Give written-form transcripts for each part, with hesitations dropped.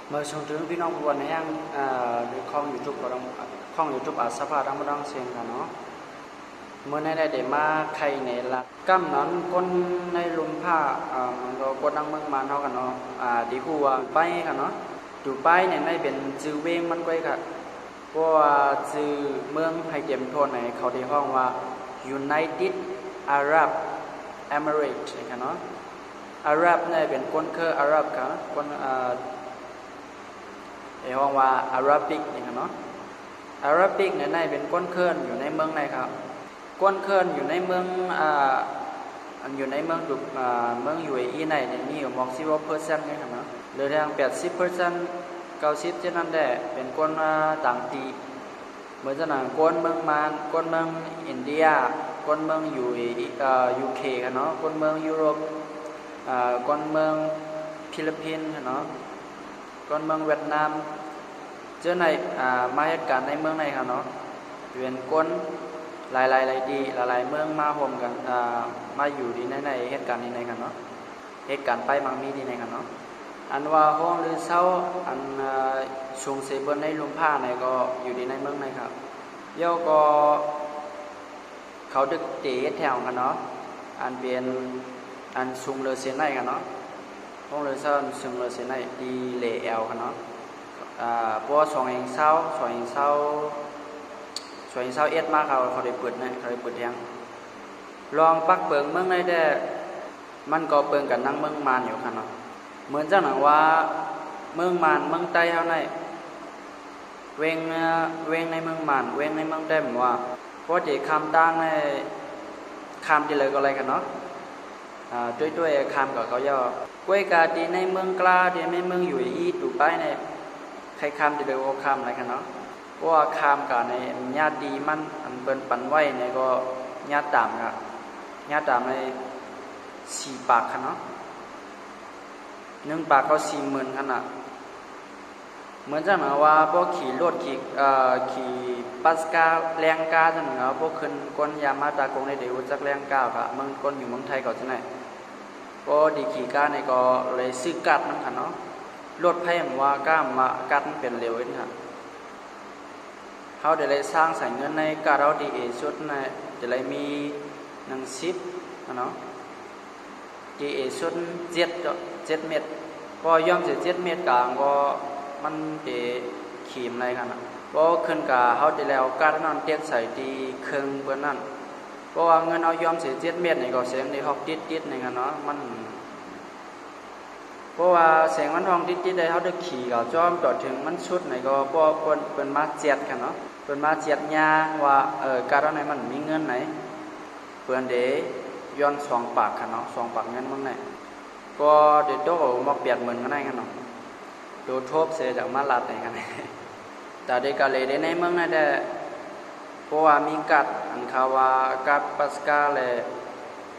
เมื่อชมถึงพี่น้องผู้วันในยังดูข้องยูทูบก็ต้องข้องยูทูบสภาดังมาดังเสียงกันเนาะเมื่อในได้เดมาใครในหลักกำนั้นคนในลุมผ้ามันก็กดดังเมืองมาเนาะกันเนาะดีกว่าไปกันเนาะดูไปเนี่ยในเป็นจือเวงมันไว้ค่ะเพราะว่าจือเมืองให้เตรียมโทษในเขาที่ห้องว่า United Arab Emirates กันเนาะอาหรับเนี่ยเป็นคนคืออาหรับค่ะคนห้องว่าอาราบิกนี่ครับเนาะอาราบิกในเป็นก้นเคลื่อนอยู่ในเมืองไหนครับก้นเคลื่อนอยู่ในเมืองอยู่ในเมืองดุเมืองอยู่อีไหนนี่อยู่มอกซิวเปอร์เซ็นต์นี่ครับเนาะหรือทาง80% 90%เช่นนั้นแหละเป็นก้นต่างตีเหมือนจะหนังก้นเมืองมานก้นเมืองอินเดียก้นเมืองอยู่UK ครับเนาะก้นเมืองยุโรปก้นเมืองฟิลิปปินส์เนาะก้นเมืองเวียดนามเจ้าในมาเหตุการณ์ในเมืองในครับเนาะเป็นก้นหลายดีหลายเมืองมาห่มกันมาอยู่ดีในเหตุการณ์นี้ในครับเนาะเหตุการณ์ไปบางมีดีในครับเนาะอันว่าห้องหรือเศร้าอันช่วงเสบนในลุมผ้าในก็อยู่ดีในเมืองในครับเย่อก็เขาดึกเตะแถวกันเนาะอันเป็นอันซุงเลเซียนในกันเนาะห้องเลยเศร้าซุงเลเซียนในดีเล่แอลกันเนาะเพราะสองเองเศร้าเอ็ดมากเขาได้เปิดเนี่ยเขาได้เปิดยังลองปักเปิงเมืองในได้มันก็เปิงกันนั่งเมืองมานอยู่กันเนาะเหมือนจังหนังว่าเมืองมานเมืองใต้เขาในเวงในเมืองมานเวงในเมืองใต้เหมือนว่าเพราะที่คำตั้งในคำที่เลยก็อะไรกันเนาะด้วยคำกับเขาย่อกล้วยกาดีในเมืองกล้าดีในเมืองอยู่อีดูไปในใครคำที่เลยว่าคำอะไรกันเนาะเพราะว่าคำกับในญาติดีมันอันเป็นปันไว้เนี่ยก็ญาติต่ำครับญาติต่ำใน4 ปากกันเนาะ1 ปากก็40,000ขนาดเหมือนจะเหมือนว่าพวกขี่รถขี่ปัสกาแรงกาจะเหมือนว่าพวกขึ้นก้นยามาตากงในเดี๋ยวจักแรงกาค่ะเมืองก้นอยู่เมืองไทยก่อนจะไหนก็ดีขี่กาในก็เลยซื้อกัดมันค่ะเนาะรถไฟเหมือนว่าก้ามากัดมันเป็นเร็วนี่ค่ะเขาเดี๋ยวเลยสร้างใส่เงินในการเราดีชุดในเดี๋ยวเลยมีหนังซิปเนาะดีชุด7 เมตรก็ย่อมจะ7 เมตรกลางก็มันเดขีมอะไรกันก็ขึ้นกับเขาจะแล้วการนอนเตียนใส่ดีเครื่องเพื่อนนั่นเพราะว่าเงินเอายอมเสีย7 เมตรนี่ก็เสียงในห้องติดในกันเนาะมันเพราะว่าเสียงมันห้องติดได้เขาได้ขี่กับจอมต่อถึงมันชุดไหนก็พวกเป็นมาเจ็ดกันเนาะเป็นมาเจ็ดยาว่าการเอาไหนมันมีเงินไหนเพื่อนเดย้อน2 ปากกันเนาะ2 ปากเงินมั้งไหนก็เดี๋ยวโตมา80,000กันได้กันเนาะดูทบเสียจากมาลัดในกันแต่เด็กกาเลยได้ในเมืองนั่นได้เพราะว่ามีกัดอันเขาว่ากัดปัสกาเลย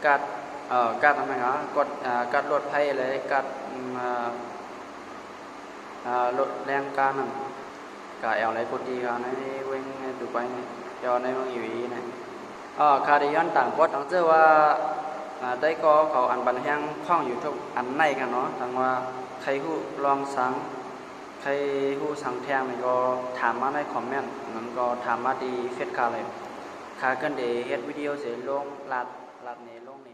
กัดทำไมครับกัดรถไฟเลยกัดรถแรงการนั่นกะเอาอะไรพอดีกันในเว้งดูไปเนี่ยจอในเมืองอยู่อีเนี่ยคาริยอนต่างพดต้องเจอว่าได้ก็เขาอันบันแห้งคล้องอยู่ทุกอันในกันเนาะทั้งว่าใครผู้ลองสั่งใครผู้สั่งแทงนี่ก็ถามมาในคอมเมนต์นั้นก็ถามมาดีเฟซคาเลยคาเกินเดย์เฮ็ดวิดีโอเสร็จลงลัดเนลงเน